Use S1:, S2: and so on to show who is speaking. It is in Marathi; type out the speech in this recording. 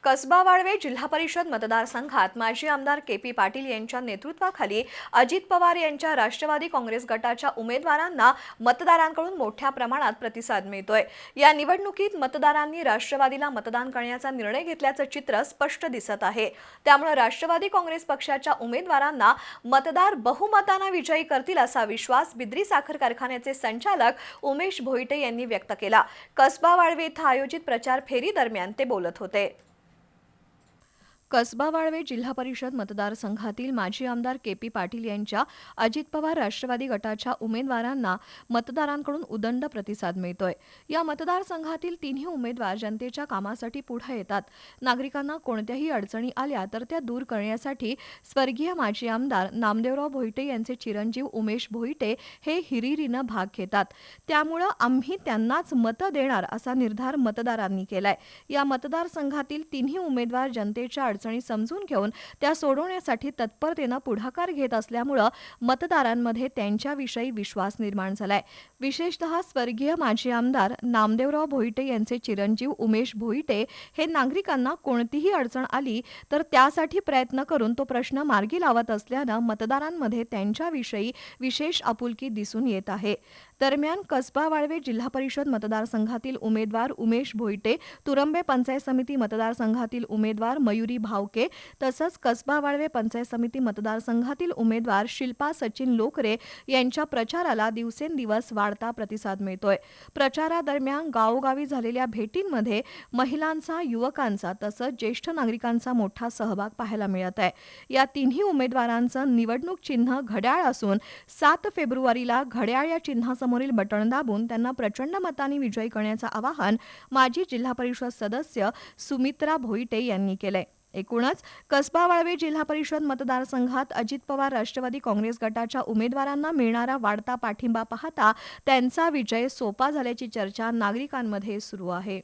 S1: कसबा वाळवे जिल्हा परिषद मतदारसंघात माजी आमदार के.पी. पाटील यांच्या नेतृत्वाखाली अजित पवार यांच्या राष्ट्रवादी काँग्रेस गटाच्या उमेदवारांना मतदारांकडून मोठ्या प्रमाणात प्रतिसाद मिळतोय। या निवडणुकीत मतदारांनी राष्ट्रवादीला मतदान करण्याचा निर्णय घेतल्याचं चित्र स्पष्ट दिसत आहे। त्यामुळे राष्ट्रवादी काँग्रेस पक्षाच्या उमेदवारांना मतदार बहुमताने विजयी करतील असा विश्वास बिद्री साखर कारखान्याचे संचालक उमेश भोईटे यांनी व्यक्त केला। कसबा वाळवे येथे आयोजित प्रचार फेरी दरम्यान ते बोलत होते। कसबा वाळवे जिल्हा परिषद मतदारसंघातील माजी आमदार के.पी. पाटील यांच्या अजित पवार राष्ट्रवादी गटाच्या उमेदवारांना मतदारांकडून उदंड प्रतिसाद मिळतोय। या मतदारसंघातील तिन्ही उमेदवार जनतेच्या कामासाठी पुढे येतात। नागरिकांना कोणत्याही अडचणी आल्या तर त्या दूर करण्यासाठी स्वर्गीय माजी आमदार नामदेवराव भोईटे यांचे चिरंजीव उमेश भोईटे हे हिरिरीनं भाग घेतात। त्यामुळे आम्ही त्यांनाच मतं देणार असा निर्धार मतदारांनी केलाय। या मतदारसंघातील तिन्ही उमेदवार जनतेच्या अडचणी समजून घेऊन त्या सोडवण्यासाठी तत्परतेने पुढाकार घेत असल्यामुळे मतदारांमध्ये त्यांच्याविषयी विश्वास निर्माण झालाय। विशेषतः स्वर्गीय माजी आमदार नामदेवराव भोईटे यांचे चिरंजीव उमेश भोईटे हे नागरिकांना कोणतीही अडचण आली तर त्यासाठी प्रयत्न करून तो प्रश्न मार्गी लावत असल्याने मतदारांमध्ये त्यांच्याविषयी विशेष आपुलकी दिसून येत आहे। दरम्यान कसबा वाळवे जिल्हा परिषद मतदारसंघातील उमेदवार उमेश भोईटे, तुरंबे पंचायत समिती मतदारसंघातील उमेदवार मयुरी भावके तसंच कसबा वाळवे पंचायत समिती मतदारसंघातील उमेदवार शिल्पा सचिन लोकरे यांच्या प्रचाराला दिवसेंदिवस वाढता प्रतिसाद मिळतोय। प्रचारादरम्यान गावोगावी झालेल्या भेटींमध्ये महिलांचा, युवकांचा तसंच ज्येष्ठ नागरिकांचा मोठा सहभाग पाहायला मिळत आहे। या तिन्ही उमेदवारांचं निवडणूक चिन्ह घड्याळ असून 7 फेब्रुवारीला घड्याळ या चिन्हासमोरील बटण दाबून त्यांना प्रचंड मतांनी विजयी करण्याचं आवाहन माजी जिल्हा परिषद सदस्य सुमित्रा भोईटे यांनी केलंय। एकूणच कसबा वाळवे जिल्हा परिषद मतदारसंघात अजित पवार राष्ट्रवादी काँग्रेस गटाच्या उमेदवारांना मिळणारा वाढता पाठिंबा पाहता त्यांचा विजय सोपा झाल्याची चर्चा नागरिकांमध्ये सुरू आहे।